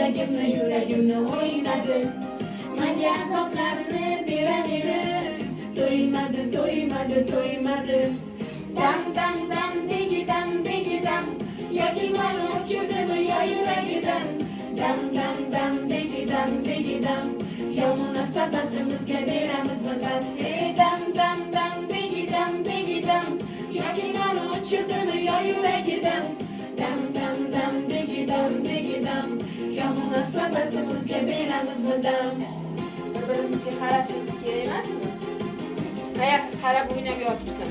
yuragimni o'ynadi. Menga azoblarni beraverib, to'ymadi. Dam degi dam, yoki meni o'chirdimi yo yuragidan. Dam degi dam, yo munosabatimizga beramizmi dam. Dam degi dam, yoki meni o'chirdimi yo yuragidan. Dam degi dam, yo munosabatimizga beramizmi dam. Bir-birimizga qarashimiz kerak emasmi? Qayoqqa qarab o'ynab yotibsan?